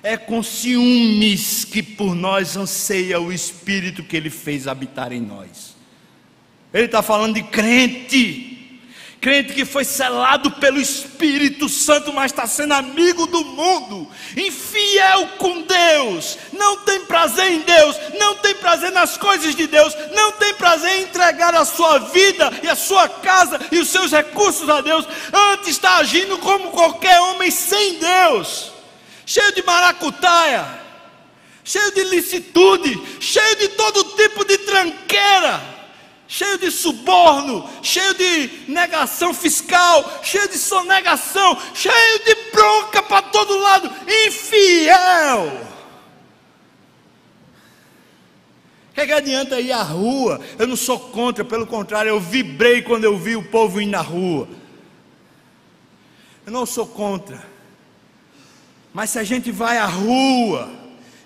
é com ciúmes que por nós anseia o Espírito que Ele fez habitar em nós. Ele está falando de crente que foi selado pelo Espírito Santo, mas está sendo amigo do mundo, infiel com Deus, não tem prazer em Deus, não tem prazer nas coisas de Deus, não tem prazer em entregar a sua vida e a sua casa e os seus recursos a Deus, antes está agindo como qualquer homem sem Deus, cheio de maracutaia, cheio de licitude, cheio de todo tipo de tranqueira, cheio de suborno, cheio de negação fiscal, cheio de sonegação, cheio de bronca para todo lado, infiel. O que adianta ir à rua? Eu não sou contra, pelo contrário, eu vibrei quando eu vi o povo ir na rua. Eu não sou contra, mas se a gente vai à rua,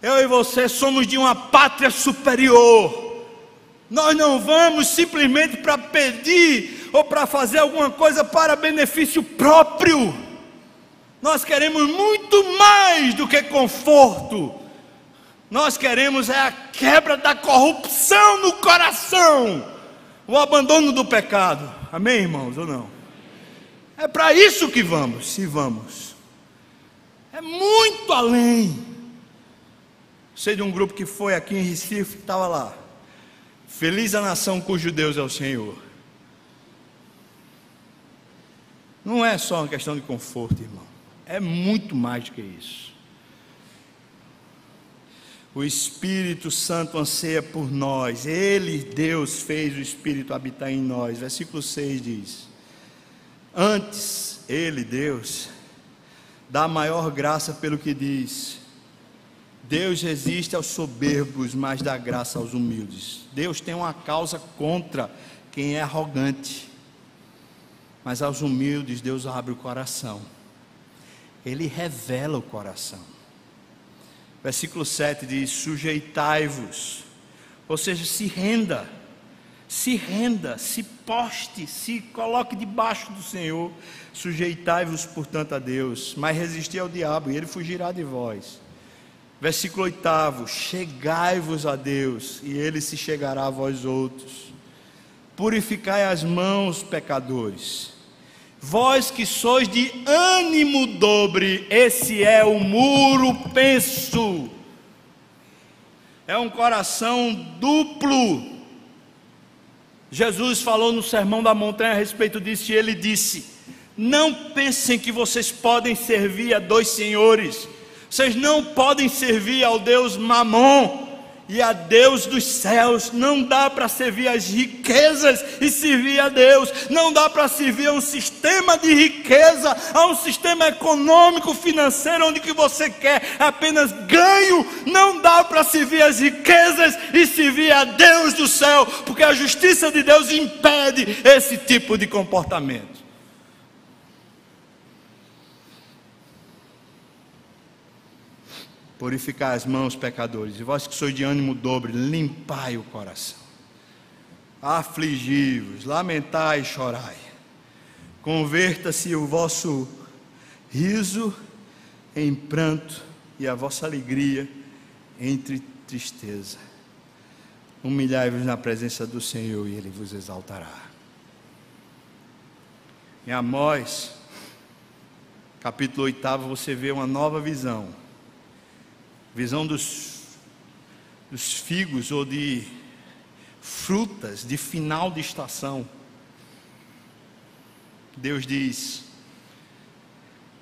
eu e você somos de uma pátria superior. Nós não vamos simplesmente para pedir ou para fazer alguma coisa para benefício próprio. Nós queremos muito mais do que conforto. Nós queremos é a quebra da corrupção no coração, o abandono do pecado. Amém, irmãos, ou não? É para isso que vamos, se vamos. É muito além. Sei de um grupo que foi aqui em Recife, que estava lá. Feliz a nação cujo Deus é o Senhor. Não é só uma questão de conforto, irmão. É muito mais do que isso. O Espírito Santo anseia por nós. Ele, Deus, fez o Espírito habitar em nós. Versículo 6 diz: antes, Ele, Deus, dá maior graça pelo que diz: Deus resiste aos soberbos, mas dá graça aos humildes. Deus tem uma causa contra quem é arrogante, mas aos humildes Deus abre o coração. Ele revela o coração. Versículo 7 diz: sujeitai-vos Ou seja, se renda, se poste, se coloque debaixo do Senhor. Sujeitai-vos, portanto, a Deus, mas resisti ao diabo, e ele fugirá de vós. Versículo 8: chegai-vos a Deus, e ele se chegará a vós outros. Purificai as mãos, pecadores, vós que sois de ânimo dobre. Esse é o muro penso, é um coração duplo. Jesus falou no Sermão da Montanha a respeito disso, e ele disse: não pensem que vocês podem servir a dois senhores. Vocês não podem servir ao Deus Mamon e a Deus dos céus. Não dá para servir as riquezas e servir a Deus. Não dá para servir a um sistema de riqueza, a um sistema econômico, financeiro, onde que você quer apenas ganho. Não dá para servir as riquezas e servir a Deus do céu, porque a justiça de Deus impede esse tipo de comportamento. Purificai as mãos, pecadores, e vós que sois de ânimo dobre, limpai o coração. Afligi-vos, lamentai e chorai. Converta-se o vosso riso em pranto e a vossa alegria entre tristeza. Humilhai-vos na presença do Senhor e Ele vos exaltará. Em Amós, capítulo 8, você vê uma nova visão. Visão dos figos ou de frutas de final de estação. Deus diz: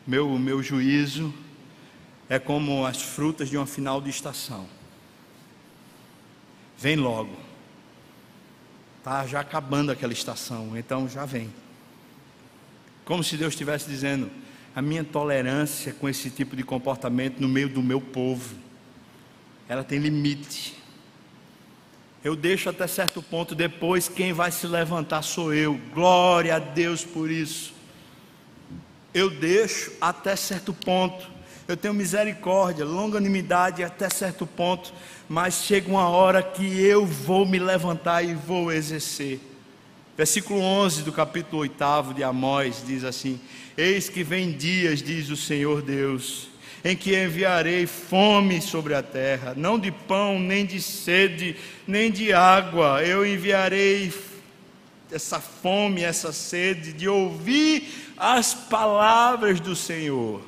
meu juízo é como as frutas de uma final de estação. Vem logo. Está já acabando aquela estação, então já vem. Como se Deus estivesse dizendo: a minha tolerância com esse tipo de comportamento no meio do meu povo, ela tem limite. Eu deixo até certo ponto, depois quem vai se levantar sou eu. Glória a Deus por isso. Eu deixo até certo ponto. Eu tenho misericórdia, longanimidade até certo ponto, mas chega uma hora que eu vou me levantar e vou exercer. Versículo 11 do capítulo 8 de Amós diz assim: eis que vem dias, diz o Senhor Deus, em que enviarei fome sobre a terra, não de pão, nem de sede, nem de água. Eu enviarei essa fome, essa sede de ouvir as palavras do Senhor.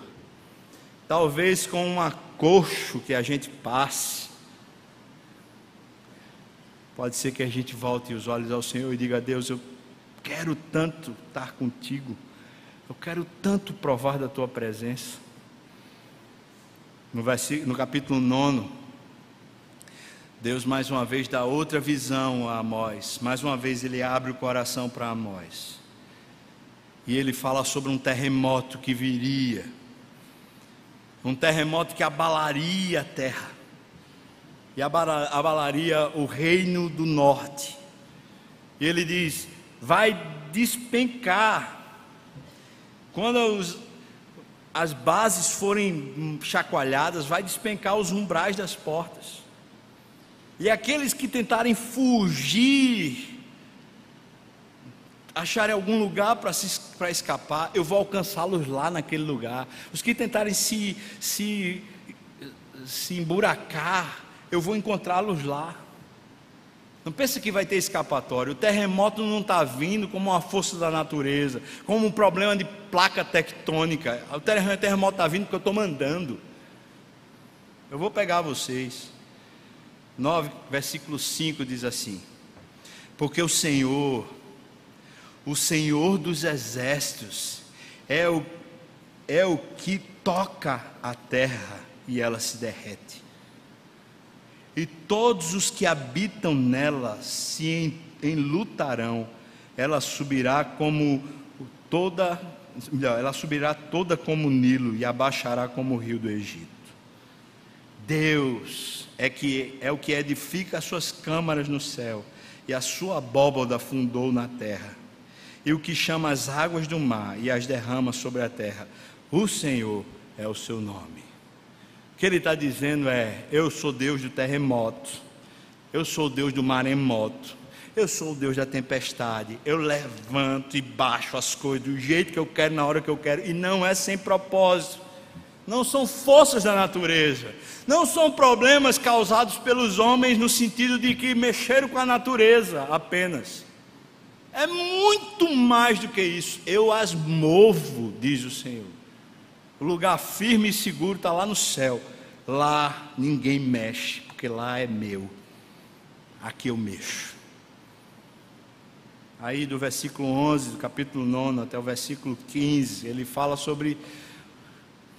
Talvez com um acolcho que a gente passe, pode ser que a gente volte os olhos ao Senhor e diga: Deus, eu quero tanto estar contigo, eu quero tanto provar da tua presença. No capítulo 9, Deus mais uma vez dá outra visão a Amós. Mais uma vez Ele abre o coração para Amós, e Ele fala sobre um terremoto que viria, um terremoto que abalaria a terra, e abalaria o reino do norte. E Ele diz: vai despencar, quando as bases forem chacoalhadas, vai despencar os umbrais das portas, e aqueles que tentarem fugir, acharem algum lugar para escapar, eu vou alcançá-los lá naquele lugar. Os que tentarem se emburacar, eu vou encontrá-los lá. Não pense que vai ter escapatório. O terremoto não está vindo como uma força da natureza, como um problema de placa tectônica. O terremoto está vindo porque eu estou mandando. Eu vou pegar vocês. 9, versículo 5 diz assim: porque o Senhor dos exércitos, é o que toca a terra e ela se derrete, e todos os que habitam nela se enlutarão. Ela subirá toda como o Nilo, e abaixará como o rio do Egito. Deus é o que edifica as suas câmaras no céu, e a sua abóbada fundou na terra, e o que chama as águas do mar e as derrama sobre a terra. O Senhor é o seu nome. O que Ele está dizendo é: eu sou Deus do terremoto, Eu sou o Deus do maremoto, eu sou o Deus da tempestade. Eu levanto e baixo as coisas do jeito que eu quero, na hora que eu quero, e não é sem propósito. Não são forças da natureza, não são problemas causados pelos homens no sentido de que mexeram com a natureza apenas. É muito mais do que isso. Eu as movo, diz o Senhor. O lugar firme e seguro está lá no céu. Lá ninguém mexe, porque lá é meu. Aqui eu mexo. Aí do versículo 11, do capítulo 9 até o versículo 15, ele fala sobre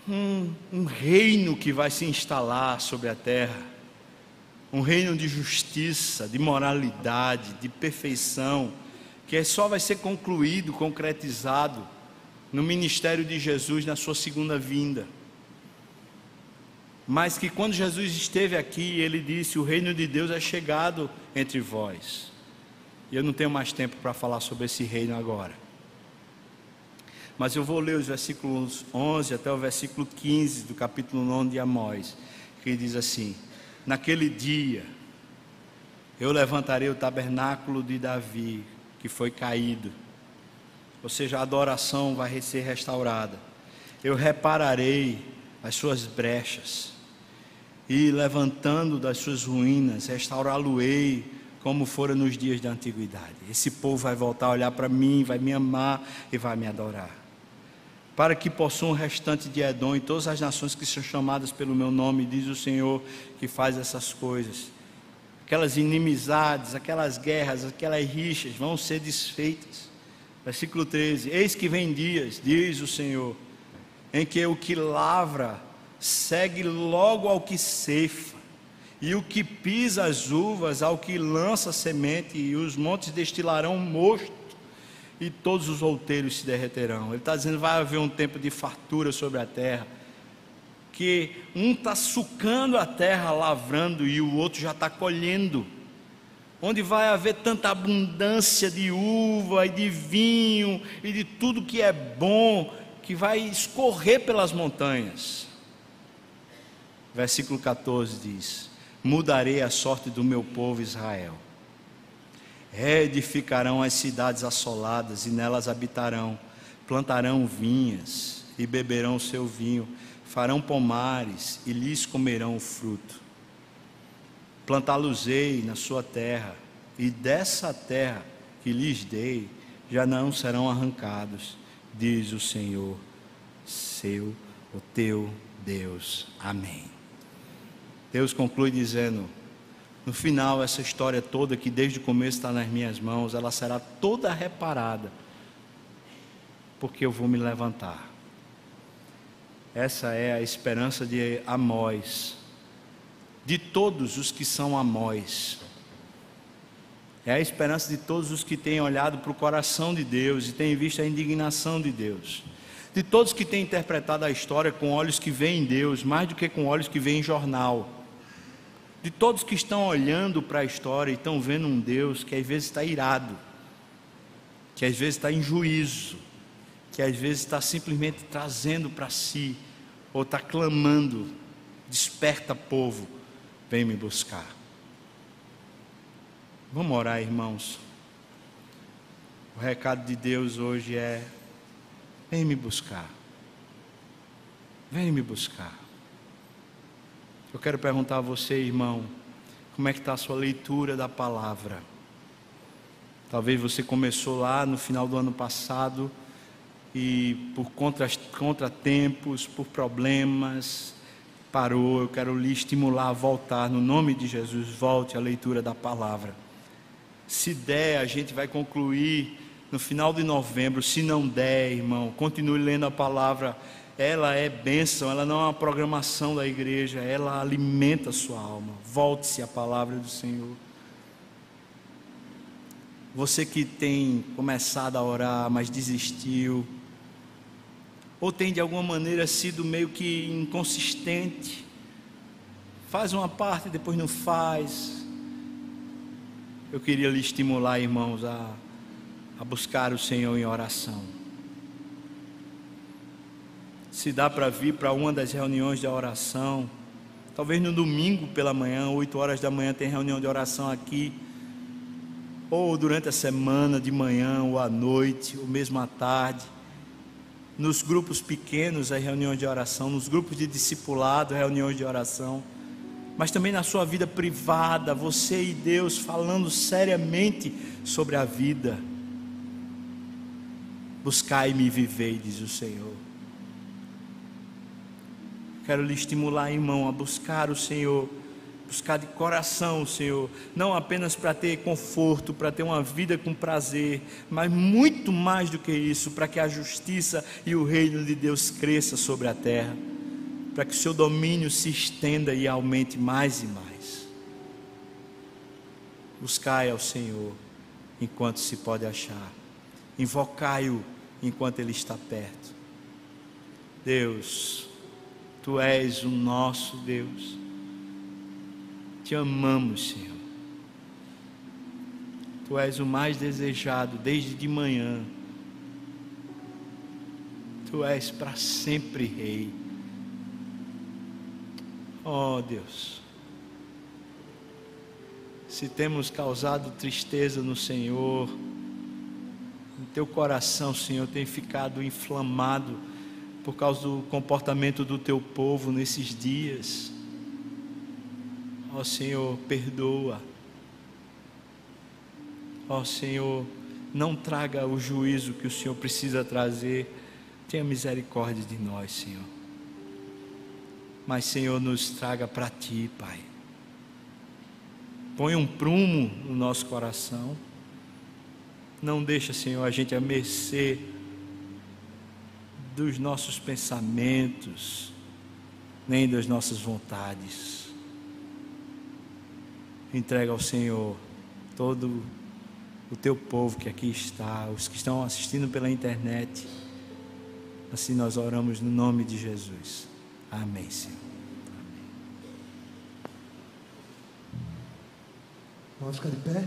um reino que vai se instalar sobre a terra. Um reino de justiça, de moralidade, de perfeição, que só vai ser concluído, concretizado no ministério de Jesus na sua segunda vinda. Mas que quando Jesus esteve aqui, ele disse: o reino de Deus é chegado entre vós. E eu não tenho mais tempo para falar sobre esse reino agora, mas eu vou ler os versículos 11 até o versículo 15 do capítulo 9 de Amós, que diz assim: naquele dia eu levantarei o tabernáculo de Davi, que foi caído, ou seja, a adoração vai ser restaurada. Eu repararei as suas brechas, e levantando das suas ruínas, restaurá-lo-ei como fora nos dias da antiguidade. Esse povo vai voltar a olhar para mim, vai me amar e vai me adorar. Para que possuam o restante de Edom e todas as nações que são chamadas pelo meu nome, diz o Senhor que faz essas coisas. Aquelas inimizades, aquelas guerras, aquelas rixas vão ser desfeitas. Versículo 13: eis que vem dias, diz o Senhor, em que o que lavra segue logo ao que ceifa, e o que pisa as uvas ao que lança semente, e os montes destilarão mosto, e todos os outeiros se derreterão. Ele está dizendo: vai haver um tempo de fartura sobre a terra, que um está sucando a terra, lavrando, e o outro já está colhendo, onde vai haver tanta abundância de uva e de vinho e de tudo que é bom, que vai escorrer pelas montanhas. Versículo 14 diz: mudarei a sorte do meu povo Israel. Reedificarão as cidades assoladas e nelas habitarão. Plantarão vinhas e beberão o seu vinho. Farão pomares e lhes comerão o fruto. Plantá-los-ei na sua terra, e dessa terra que lhes dei já não serão arrancados, diz o Senhor, o teu Deus. Amém. Deus conclui dizendo: no final, essa história toda, que desde o começo está nas minhas mãos, ela será toda reparada, porque eu vou me levantar. Essa é a esperança de Amós, de todos os que são Amós. É a esperança de todos os que têm olhado para o coração de Deus e têm visto a indignação de Deus, de todos que têm interpretado a história com olhos que veem Deus, mais do que com olhos que veem jornal, de todos que estão olhando para a história e estão vendo um Deus que às vezes está irado, que às vezes está em juízo, que às vezes está simplesmente trazendo para si, ou está clamando: desperta, povo, vem me buscar. Vamos orar, irmãos. O recado de Deus hoje é: vem me buscar, vem me buscar. Eu quero perguntar a você, irmão, como é que está a sua leitura da palavra? Talvez você começou lá no final do ano passado e por contratempos, por problemas, parou. Eu quero lhe estimular a voltar, no nome de Jesus. Volte à leitura da palavra. Se der, a gente vai concluir no final de novembro. Se não der, irmão, continue lendo a palavra. Ela é bênção, ela não é uma programação da igreja, ela alimenta a sua alma. Volte-se à palavra do Senhor. Você que tem começado a orar, mas desistiu, ou tem de alguma maneira sido meio que inconsistente, faz uma parte e depois não faz. Eu queria lhe estimular, irmãos, a buscar o Senhor em oração. Se dá para vir para uma das reuniões de oração, Talvez no domingo pela manhã, 8 horas da manhã, tem reunião de oração aqui, ou durante a semana, de manhã ou à noite, ou mesmo à tarde. Nos grupos pequenos, as reuniões de oração, nos grupos de discipulado, reuniões de oração, mas também na sua vida privada, você e Deus falando seriamente sobre a vida. Buscai-me e vivei, diz o Senhor. Quero lhe estimular, irmão, a buscar o Senhor, buscar de coração o Senhor, não apenas para ter conforto, para ter uma vida com prazer, mas muito mais do que isso, para que a justiça e o reino de Deus cresça sobre a terra, para que o seu domínio se estenda e aumente mais e mais. Buscai ao Senhor enquanto se pode achar, invocai-o enquanto Ele está perto. Deus, Tu és o nosso Deus, Te amamos, Senhor. Tu és o mais desejado desde de manhã. Tu és para sempre Rei. Oh Deus, se temos causado tristeza no Senhor, o Teu coração, Senhor, tem ficado inflamado por causa do comportamento do Teu povo nesses dias. Ó Senhor, perdoa. Ó Senhor, não traga o juízo que o Senhor precisa trazer. Tenha misericórdia de nós, Senhor. Mas, Senhor, nos traga para Ti, Pai. Põe um prumo no nosso coração. Não deixa, Senhor, a gente à mercê dos nossos pensamentos, nem das nossas vontades. Entrega ao Senhor todo o Teu povo que aqui está, os que estão assistindo pela internet. Assim nós oramos no nome de Jesus. Amém, Senhor. Vamos ficar de pé?